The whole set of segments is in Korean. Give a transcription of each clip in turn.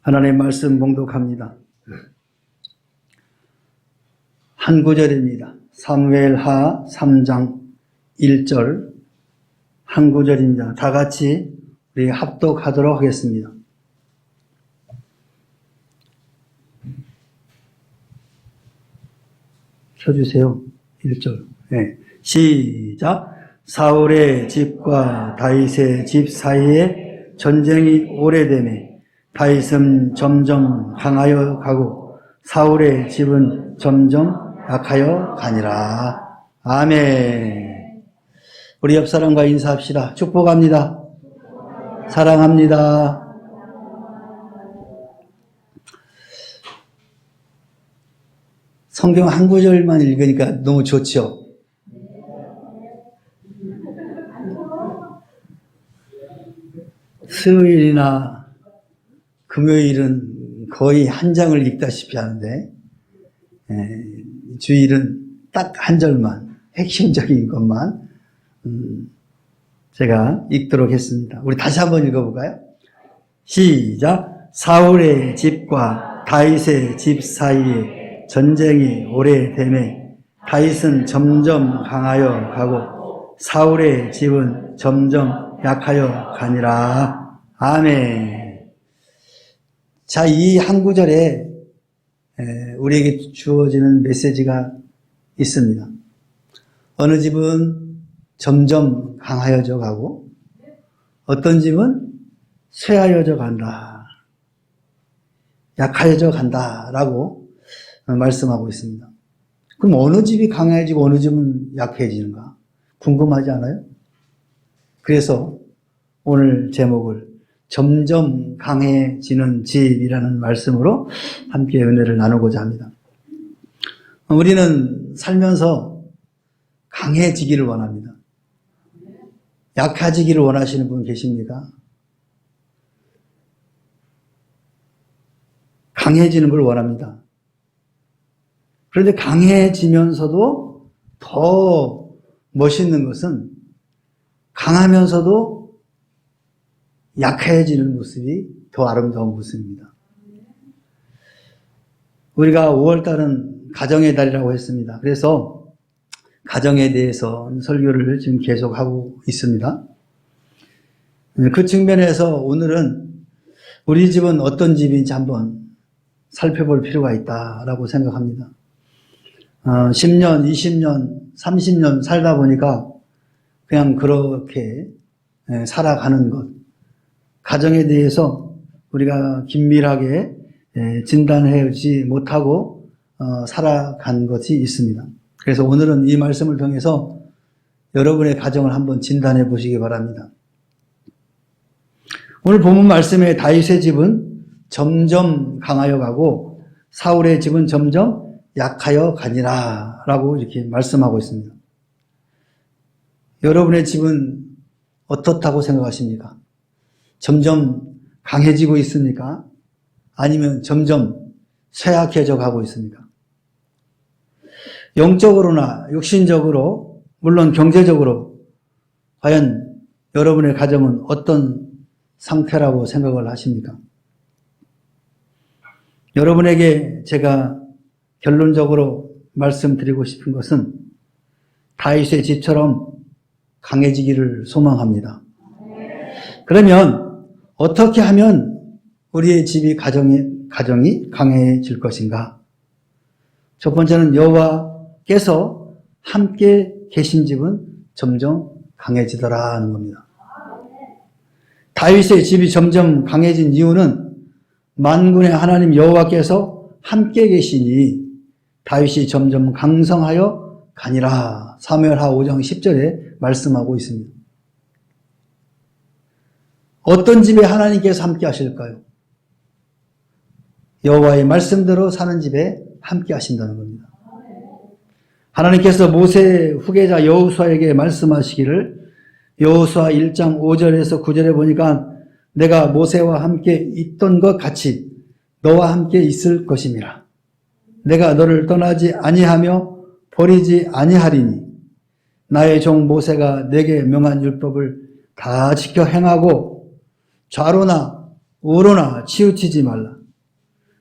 하나님의 말씀 봉독합니다. 한 구절입니다. 사무엘하 3장 1절 한 구절입니다. 다 같이 우리 합독하도록 하겠습니다. 켜주세요. 1절. 네. 시작. 사울의 집과 다윗의 집 사이에 전쟁이 오래되매 다윗은 점점 강하여 가고 사울의 집은 점점 약하여 가니라. 아멘. 우리 옆 사람과 인사합시다. 축복합니다. 사랑합니다. 성경 한 구절만 읽으니까 너무 좋죠? 수요일이나 금요일은 거의 한 장을 읽다시피 하는데 주일은 딱 한 절만, 핵심적인 것만 제가 읽도록 했습니다. 우리 다시 한번 읽어볼까요? 시작. 사울의 집과 다윗의 집 사이에 전쟁이 오래되매 다윗은 점점 강하여 가고 사울의 집은 점점 약하여 가니라. 아멘. 자, 이 한 구절에 우리에게 주어지는 메시지가 있습니다. 어느 집은 점점 강하여져 가고 어떤 집은 쇠하여져 간다, 약하여져 간다라고 말씀하고 있습니다. 그럼 어느 집이 강해지고 어느 집은 약해지는가? 궁금하지 않아요? 그래서 오늘 제목을 점점 강해지는 집이라는 말씀으로 함께 은혜를 나누고자 합니다. 우리는 살면서 강해지기를 원합니다. 약해지기를 원하시는 분 계십니까? 강해지는 걸 원합니다. 그런데 강해지면서도 더 멋있는 것은 강하면서도 약해지는 모습이 더 아름다운 모습입니다. 우리가 5월달은 가정의 달이라고 했습니다. 그래서 가정에 대해서 설교를 지금 계속하고 있습니다. 그 측면에서 오늘은 우리 집은 어떤 집인지 한번 살펴볼 필요가 있다라고 생각합니다. 10년, 20년, 30년 살다 보니까 그냥 그렇게 살아가는 것, 가정에 대해서 우리가 긴밀하게 진단하지 못하고 살아간 것이 있습니다. 그래서 오늘은 이 말씀을 통해서 여러분의 가정을 한번 진단해 보시기 바랍니다. 오늘 본문 말씀에 다윗의 집은 점점 강하여 가고 사울의 집은 점점 약하여 가니라 라고 이렇게 말씀하고 있습니다. 여러분의 집은 어떻다고 생각하십니까? 점점 강해지고 있습니까? 아니면 점점 쇠약해져 가고 있습니까? 영적으로나 육신적으로, 물론 경제적으로 과연 여러분의 가정은 어떤 상태라고 생각을 하십니까? 여러분에게 제가 결론적으로 말씀드리고 싶은 것은 다윗의 집처럼 강해지기를 소망합니다. 그러면 어떻게 하면 우리의 집이 가정이 강해질 것인가? 첫 번째는 여호와께서 함께 계신 집은 점점 강해지더라 하는 겁니다. 다윗의 집이 점점 강해진 이유는 만군의 하나님 여호와께서 함께 계시니 다윗이 점점 강성하여 가니라. 사무엘하 5장 10절에 말씀하고 있습니다. 어떤 집에 하나님께서 함께 하실까요? 여호와의 말씀대로 사는 집에 함께 하신다는 겁니다. 하나님께서 모세 후계자 여호수아에게 말씀하시기를 여호수아 1장 5절에서 9절에 보니까 내가 모세와 함께 있던 것 같이 너와 함께 있을 것임이라. 내가 너를 떠나지 아니하며 버리지 아니하리니 나의 종 모세가 내게 명한 율법을 다 지켜 행하고 좌로나 우러나 치우치지 말라.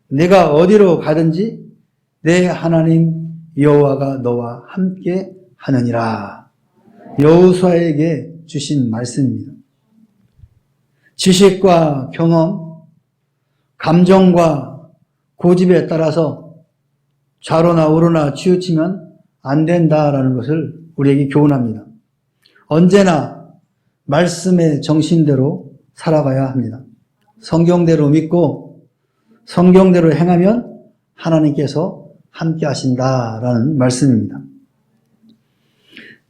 내가 어디로 가든지 내 하나님 여호와가 너와 함께 하느니라. 여호수아에게 주신 말씀입니다. 지식과 경험, 감정과 고집에 따라서 좌로나 우로나 치우치면 안 된다라는 것을 우리에게 교훈합니다. 언제나 말씀의 정신대로 살아가야 합니다. 성경대로 믿고 성경대로 행하면 하나님께서 함께 하신다라는 말씀입니다.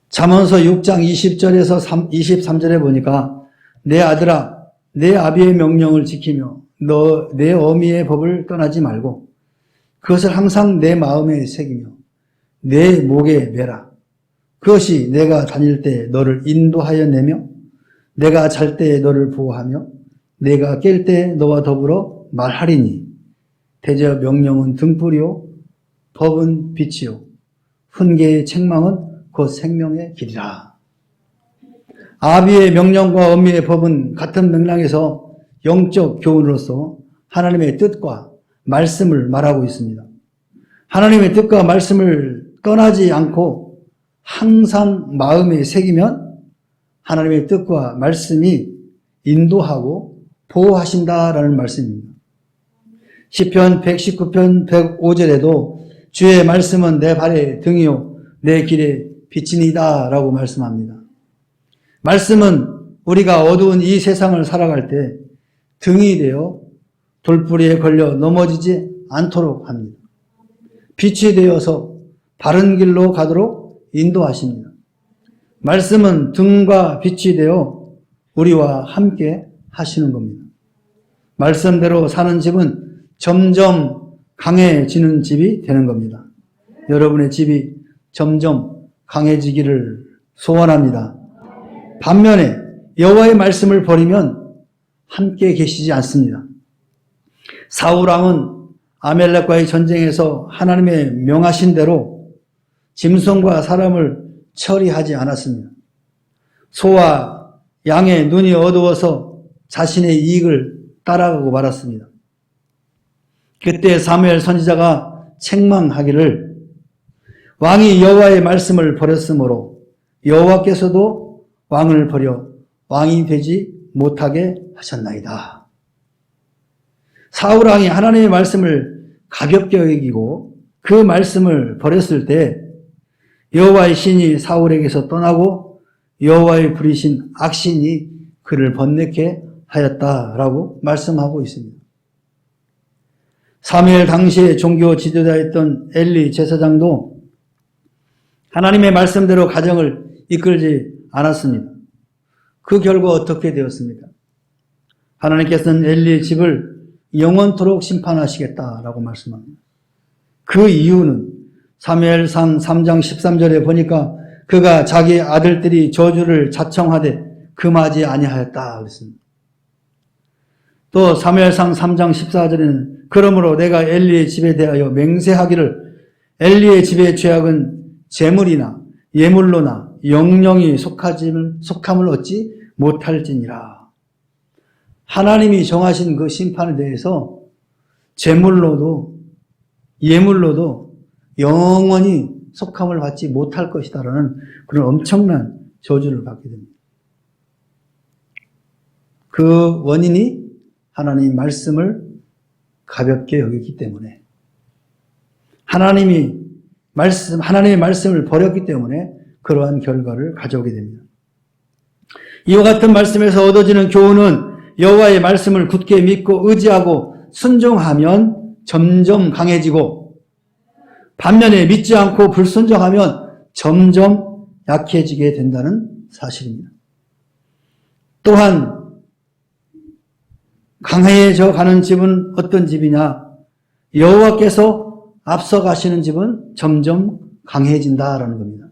잠언서 6장 20절에서 23절에 보니까 내 아들아 내 아비의 명령을 지키며 너 내 어미의 법을 떠나지 말고 그것을 항상 내 마음에 새기며 내 목에 매라. 그것이 내가 다닐 때 너를 인도하여 내며 내가 잘 때 너를 보호하며 내가 깰 때 너와 더불어 말하리니 대저 명령은 등불이요 법은 빛이요 훈계의 책망은 곧 생명의 길이라. 아비의 명령과 어미의 법은 같은 맥락에서 영적 교훈으로서 하나님의 뜻과 말씀을 말하고 있습니다. 하나님의 뜻과 말씀을 떠나지 않고 항상 마음에 새기면 하나님의 뜻과 말씀이 인도하고 보호하신다라는 말씀입니다. 시편 119편 105절에도 주의 말씀은 내 발의 등이요 내 길의 빛이니이다 라고 말씀합니다. 말씀은 우리가 어두운 이 세상을 살아갈 때 등이 되어 돌부리에 걸려 넘어지지 않도록 합니다. 빛이 되어서 바른 길로 가도록 인도하십니다. 말씀은 등과 빛이 되어 우리와 함께 하시는 겁니다. 말씀대로 사는 집은 점점 강해지는 집이 되는 겁니다. 여러분의 집이 점점 강해지기를 소원합니다. 반면에 여호와의 말씀을 버리면 함께 계시지 않습니다. 사울왕은 아멜렉과의 전쟁에서 하나님의 명하신 대로 짐승과 사람을 처리하지 않았습니다. 소와 양의 눈이 어두워서 자신의 이익을 따라가고 말았습니다. 그때 사무엘 선지자가 책망하기를 왕이 여호와의 말씀을 버렸으므로 여호와께서도 왕을 버려 왕이 되지 못하게 하셨나이다. 사울왕이 하나님의 말씀을 가볍게 여기고 그 말씀을 버렸을 때 여호와의 신이 사울에게서 떠나고 여호와의 부리신 악신이 그를 번뇌케 하였다라고 말씀하고 있습니다. 사무엘 당시에 종교 지도자였던 엘리 제사장도 하나님의 말씀대로 가정을 이끌지 않았습니다. 그 결과 어떻게 되었습니까? 하나님께서는 엘리의 집을 영원토록 심판하시겠다라고 말씀합니다. 그 이유는 사무엘상 3장 13절에 보니까 그가 자기 아들들이 저주를 자청하되 금하지 아니하였다 그랬습니다. 또 사무엘상 3장 14절에는 그러므로 내가 엘리의 집에 대하여 맹세하기를 엘리의 집의 죄악은 재물이나 예물로나 영영이 속함을 얻지 못할지니라. 하나님이 정하신 그 심판에 대해서 재물로도 예물로도 영원히 속함을 받지 못할 것이다라는 그런 엄청난 저주를 받게 됩니다. 그 원인이 하나님 말씀을 가볍게 여겼기 때문에 하나님의 말씀을 버렸기 때문에 그러한 결과를 가져오게 됩니다. 이와 같은 말씀에서 얻어지는 교훈은 여호와의 말씀을 굳게 믿고 의지하고 순종하면 점점 강해지고 반면에 믿지 않고 불순종하면 점점 약해지게 된다는 사실입니다. 또한 강해져 가는 집은 어떤 집이냐? 여호와께서 앞서가시는 집은 점점 강해진다라는 겁니다.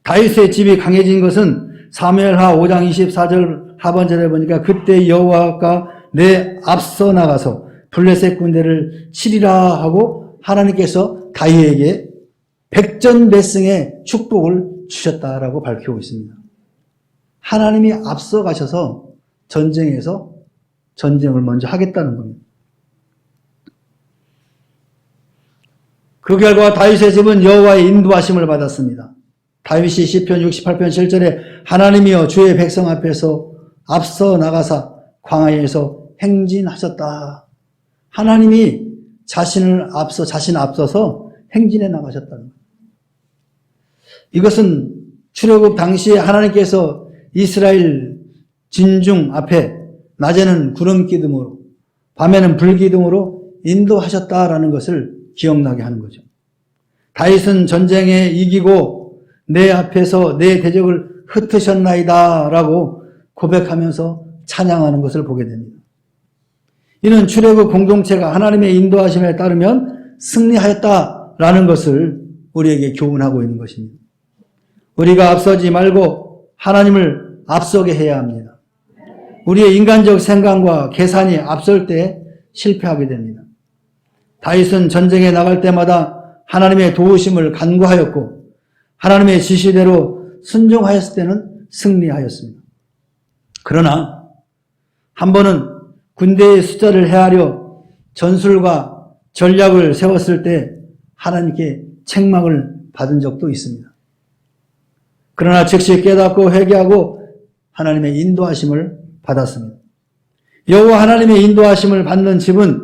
다윗의 집이 강해진 것은 사무엘하 5장 24절 하반절에 보니까 그때 여호와가 내 앞서 나가서 블레셋 군대를 치리라 하고 하나님께서 다윗에게 백전백승의 축복을 주셨다라고 밝히고 있습니다. 하나님이 앞서 가셔서 전쟁에서 전쟁을 먼저 하겠다는 겁니다. 그 결과 다윗의 집은 여호와의 인도하심을 받았습니다. 다윗이 시편 68편 7절에 하나님이여 주의 백성 앞에서 앞서 나가사 광야에서 행진하셨다. 하나님이 자신 앞서서 행진해 나가셨다는 거예요. 이것은 출애굽 당시에 하나님께서 이스라엘 진중 앞에 낮에는 구름 기둥으로 밤에는 불 기둥으로 인도하셨다라는 것을 기억나게 하는 거죠. 다윗은 전쟁에 이기고 내 앞에서 내 대적을 흩으셨나이다 라고 고백하면서 찬양하는 것을 보게 됩니다. 이는 출애굽 공동체가 하나님의 인도하심에 따르면 승리하였다라는 것을 우리에게 교훈하고 있는 것입니다. 우리가 앞서지 말고 하나님을 앞서게 해야 합니다. 우리의 인간적 생각과 계산이 앞설 때 실패하게 됩니다. 다윗은 전쟁에 나갈 때마다 하나님의 도우심을 간구하였고 하나님의 지시대로 순종하였을 때는 승리하였습니다. 그러나 한 번은 군대의 숫자를 헤아려 전술과 전략을 세웠을 때 하나님께 책망을 받은 적도 있습니다. 그러나 즉시 깨닫고 회개하고 하나님의 인도하심을 받았습니다. 여호와 하나님의 인도하심을 받는 집은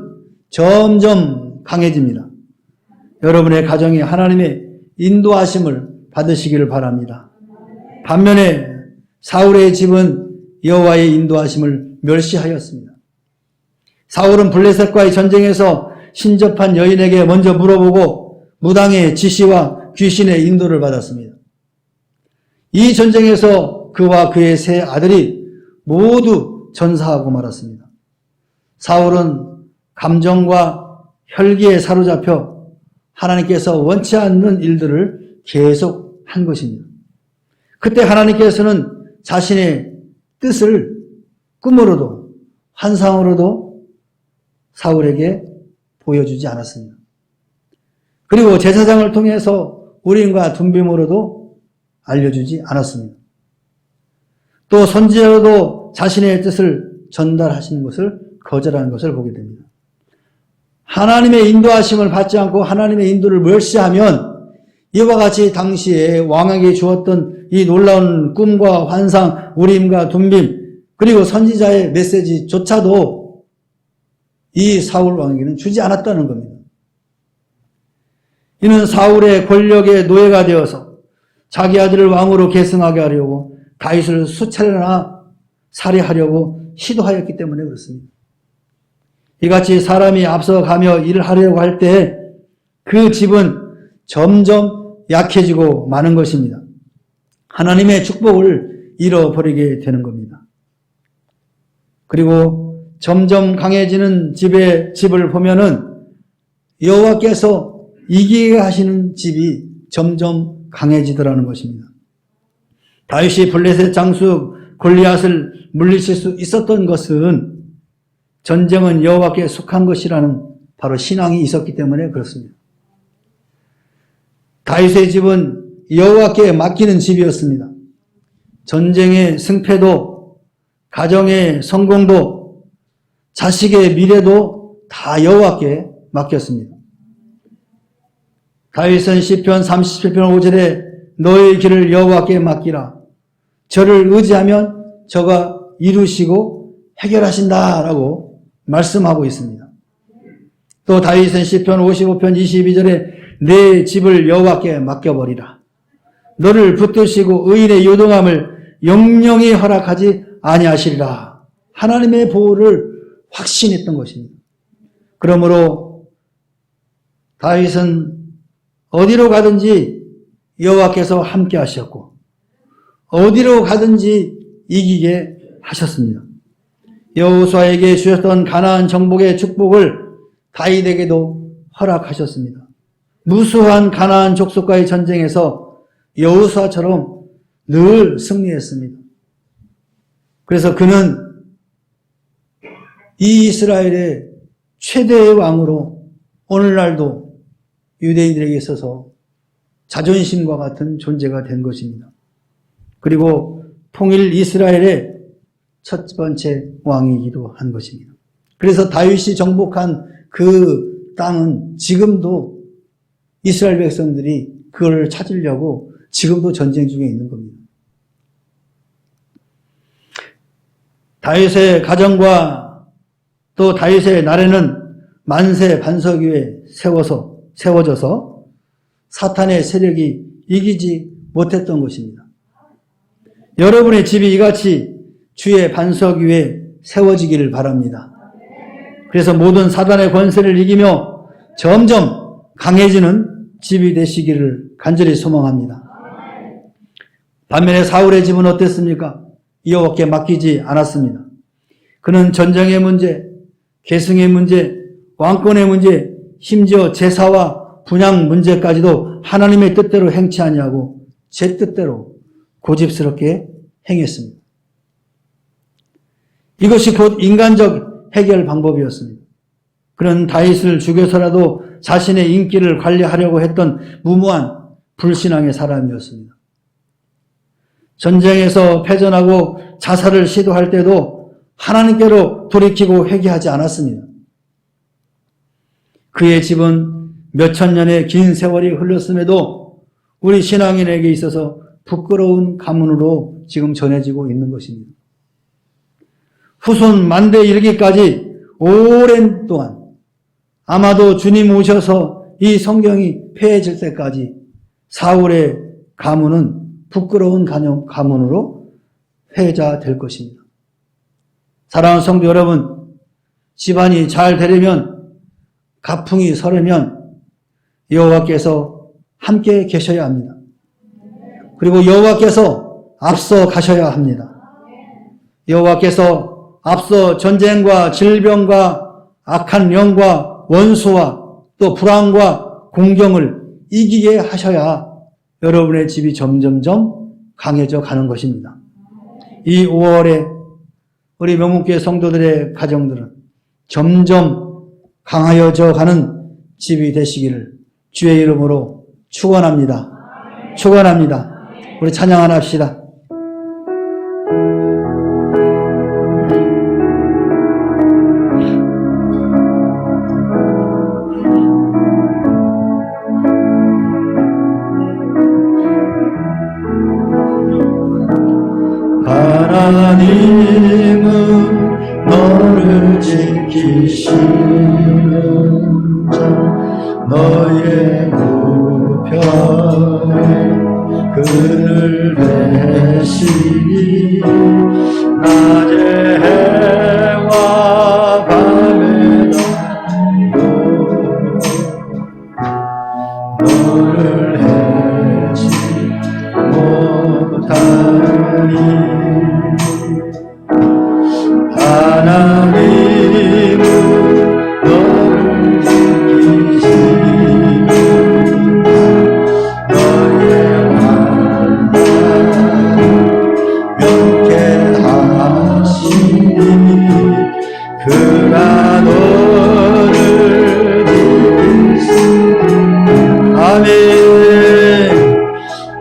점점 강해집니다. 여러분의 가정이 하나님의 인도하심을 받으시기를 바랍니다. 반면에 사울의 집은 여호와의 인도하심을 멸시하였습니다. 사울은 블레셋과의 전쟁에서 신접한 여인에게 먼저 물어보고 무당의 지시와 귀신의 인도를 받았습니다. 이 전쟁에서 그와 그의 세 아들이 모두 전사하고 말았습니다. 사울은 감정과 혈기에 사로잡혀 하나님께서 원치 않는 일들을 계속 한 것입니다. 그때 하나님께서는 자신의 뜻을 꿈으로도 환상으로도 사울에게 보여주지 않았습니다. 그리고 제사장을 통해서 우림과 둠빔으로도 알려주지 않았습니다. 또 선지자로도 자신의 뜻을 전달하시는 것을 거절하는 것을 보게 됩니다. 하나님의 인도하심을 받지 않고 하나님의 인도를 멸시하면 이와 같이 당시에 왕에게 주었던 이 놀라운 꿈과 환상, 우림과 둠빔 그리고 선지자의 메시지조차도 이 사울 왕에게는 주지 않았다는 겁니다. 이는 사울의 권력의 노예가 되어서 자기 아들을 왕으로 계승하게 하려고 다윗을 수차례나 살해하려고 시도하였기 때문에 그렇습니다. 이같이 사람이 앞서가며 일을 하려고 할 때 그 집은 점점 약해지고 마는 것입니다. 하나님의 축복을 잃어버리게 되는 겁니다. 그리고 점점 강해지는 집을 보면은 여호와께서 이기게 하시는 집이 점점 강해지더라는 것입니다. 다윗이 블레셋 장수 골리앗을 물리칠 수 있었던 것은 전쟁은 여호와께 속한 것이라는 바로 신앙이 있었기 때문에 그렇습니다. 다윗의 집은 여호와께 맡기는 집이었습니다. 전쟁의 승패도 가정의 성공도 자식의 미래도 다 여호와께 맡겼습니다. 다윗은 시편 37편 5절에 너의 길을 여호와께 맡기라. 저를 의지하면 저가 이루시고 해결하신다라고 말씀하고 있습니다. 또 다윗은 시편 55편 22절에 내 집을 여호와께 맡겨버리라. 너를 붙드시고 의인의 요동함을 영영히 허락하지 아니하시리라. 하나님의 보호를 확신했던 것입니다. 그러므로 다윗은 어디로 가든지 여호와께서 함께 하셨고 어디로 가든지 이기게 하셨습니다. 여호수아에게 주셨던 가나안 정복의 축복을 다윗에게도 허락하셨습니다. 무수한 가나안 족속과의 전쟁에서 여호수아처럼 늘 승리했습니다. 그래서 그는 이 이스라엘의 최대의 왕으로 오늘날도 유대인들에게 있어서 자존심과 같은 존재가 된 것입니다. 그리고 통일 이스라엘의 첫 번째 왕이기도 한 것입니다. 그래서 다윗이 정복한 그 땅은 지금도 이스라엘 백성들이 그걸 찾으려고 지금도 전쟁 중에 있는 겁니다. 다윗의 가정과 또 다윗의 날에는 만세 반석 위에 세워져서 사탄의 세력이 이기지 못했던 것입니다. 여러분의 집이 이같이 주의 반석 위에 세워지기를 바랍니다. 그래서 모든 사단의 권세를 이기며 점점 강해지는 집이 되시기를 간절히 소망합니다. 반면에 사울의 집은 어땠습니까? 여호와께 맡기지 않았습니다. 그는 전쟁의 문제, 계승의 문제, 왕권의 문제, 심지어 제사와 분향 문제까지도 하나님의 뜻대로 행치 아니하고 제 뜻대로 고집스럽게 행했습니다. 이것이 곧 인간적 해결 방법이었습니다. 그는 다윗을 죽여서라도 자신의 인기를 관리하려고 했던 무모한 불신앙의 사람이었습니다. 전쟁에서 패전하고 자살을 시도할 때도 하나님께로 돌이키고 회개하지 않았습니다. 그의 집은 몇천 년의 긴 세월이 흘렀음에도 우리 신앙인에게 있어서 부끄러운 가문으로 지금 전해지고 있는 것입니다. 후손 만대에 이르기까지 오랜 동안 아마도 주님 오셔서 이 성경이 폐해질 때까지 사울의 가문은 부끄러운 가문으로 회자될 것입니다. 사랑하는 성도 여러분, 집안이 잘 되려면, 가풍이 서려면 여호와께서 함께 계셔야 합니다. 그리고 여호와께서 앞서 가셔야 합니다. 여호와께서 앞서 전쟁과 질병과 악한 영과 원수와 또 불안과 공경을 이기게 하셔야 여러분의 집이 점점점 강해져 가는 것입니다. 이 5월에 우리 명문교회 성도들의 가정들은 점점 강하여져 가는 집이 되시기를 주의 이름으로 축원합니다. 축원합니다. 우리 찬양 하나 합시다. 하나님은 너를 지키시는 자 너의 우편에 그늘 대시니 낮에 해와 밤에 너를 해치 못하니 하나님은 너를 지키시는 너의 환난 명쾌하시니 그가 너를 지키시니 아멘.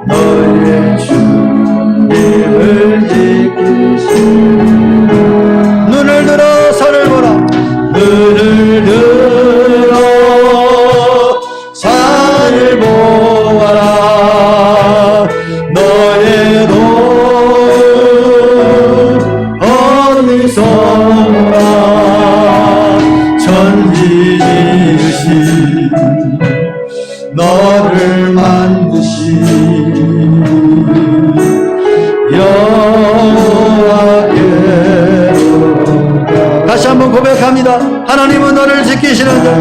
너의 주님을 지키시니 눈을 들어 산을 보라. 눈을 들어 산을 보아라. 너의 도움 어디서 오라. 천지 지으신 너를 만드신 여호와께로 다시 한번 고백합니다. 하나님은 너를 지키시는 자.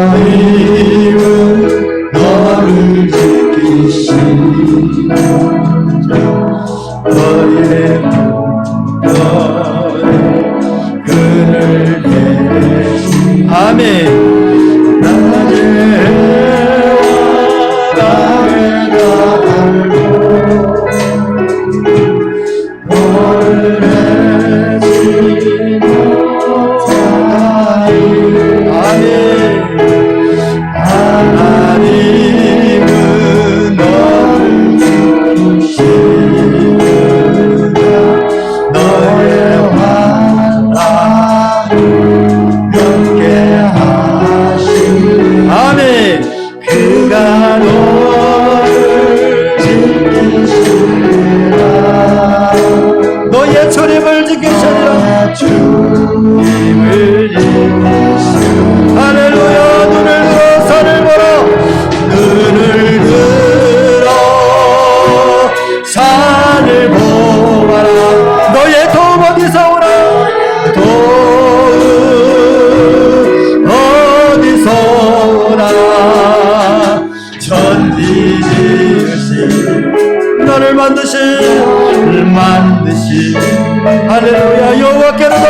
하나님은 너를 지키시는 자 너의 그늘 대신 아멘. 낮에 해와 밤에 달고 너를 해치 못하니 아멘. 하나님은 너를 지키시는 자 너의 만드신 할렐루야. 여호와께로도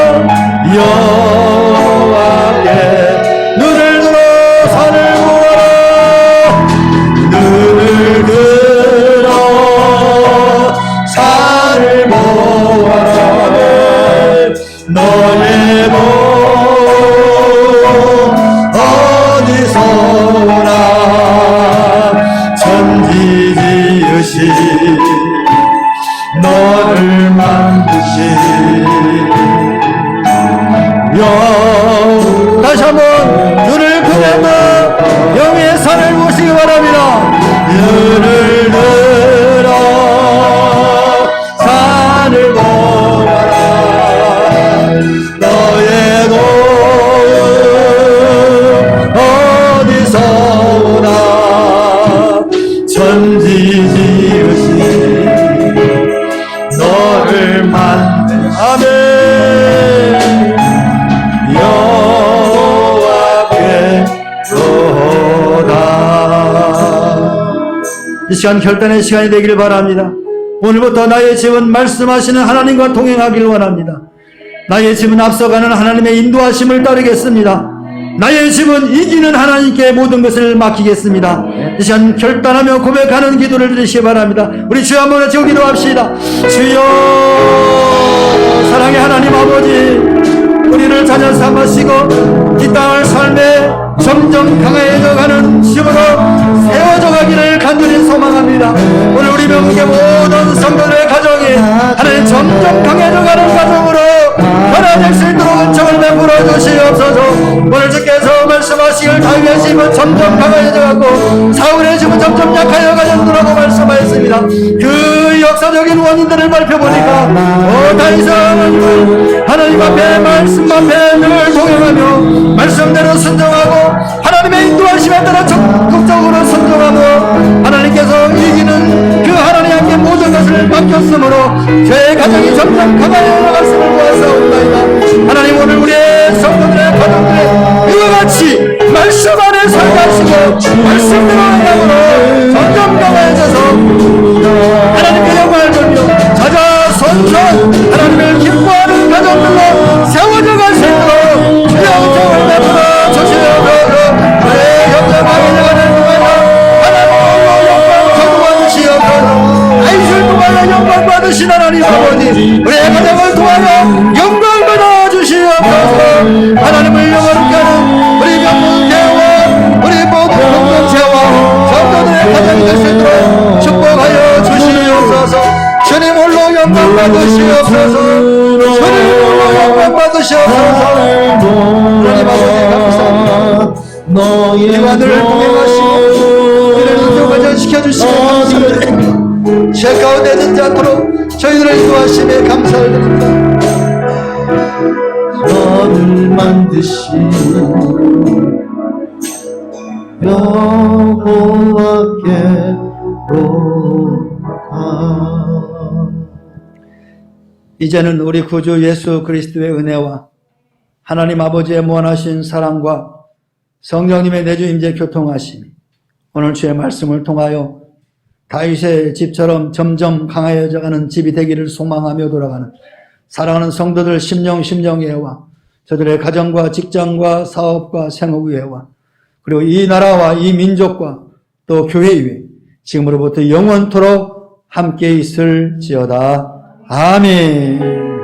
여호와께 눈을 들어 산을 보아라. 눈을 들어 산을 보아라. 너의 복 어디서 오나. 천지 지으신 너를 만드신 다시 한번 눈을 크게 떠 영의 산을 보시기 바랍니다. 눈을 들어 산을 보아라. 너의 돈 어디서 오나. 천지 지으신 너를 만든 아멘. 이 시간 결단의 시간이 되기를 바랍니다. 오늘부터 나의 집은 말씀하시는 하나님과 동행하기를 원합니다. 나의 집은 앞서가는 하나님의 인도하심을 따르겠습니다. 나의 집은 이기는 하나님께 모든 것을 맡기겠습니다. 이 시간 결단하며 고백하는 기도를 드리시기 바랍니다. 우리 주여 한번 외치고 기도합시다. 주여, 사랑의 하나님 아버지, 우리를 자녀 삼으시고 이 땅을 삶에 점점 강해져 가는 힘으로 세워져 가기를 간절히 소망합니다. 오늘 우리 명계 모든 성도들의 가정이 하나님 점점 강해져 가는 가정으로 변화될 수 있도록 은총을 베풀어 주시옵소서. 오늘 주께서 말씀하시길 다윗의 집은 점점 강해져 가고 사울의 집은 점점 약하여 가졌노라고 말씀하였습니다. 그 역사적인 원인들을 살펴보니까 다윗은 하나님 앞에 말씀 앞에 늘 동행하며 말씀대로 순종하고 하나님의 인도하심에 따라 적극적으로 순종하고 하나님께서 이기는 그 하나님 함께 모든 것을 맡겼으므로 죄의 가정이 점점 강하여 나갔음을 보았사옵나이다. 하나님 오늘 우리의 성도들의 가정들의 이와 같이 말씀 안에 살아가시고 말씀대로 행함으로 점점 강해져서 하나님께 영광을 돌며 자자 손손 하나님을 기뻐하는 가정들로 세워져 갈 수 있도록 주의 은총을 베풀어 주시옵소서. 우리의 영적 강해져가는 동안에 하나님의 영광 거두어 주시옵소서. 아이술 동안에 영광 받으신 하나님 아버지, 우리의 가정을 통하여 영광 받아 주시옵소서. 하나님을 영원케 하는 우리 명문대와 우리 모든 공동체와 성도들의 가정이 될 수 있도록 축복하여 주시옵소서. 주님 홀로 영광 받으시옵소서. 주님 홀로 영광 받으시옵소서. 하나님 아버지 감사합니다. 이와 늘 동행하시고 우리를 인도하여 지켜주시고 감사드립니다. 죄 가운데 듣지 않도록 저희들을 인도하심에 감사를 드립니다. 너를 만드신 여호와께로다. 이제는 우리 구주 예수 그리스도의 은혜와 하나님 아버지의 무한하신 사랑과 성령님의 내주 임재 교통하심이 오늘 주의 말씀을 통하여 다윗의 집처럼 점점 강하여져 가는 집이 되기를 소망하며 돌아가는 사랑하는 성도들 심령예와 저들의 가정과 직장과 사업과 생업의회와 그리고 이 나라와 이 민족과 또 교회 위에 지금으로부터 영원토록 함께 있을지어다. 아멘.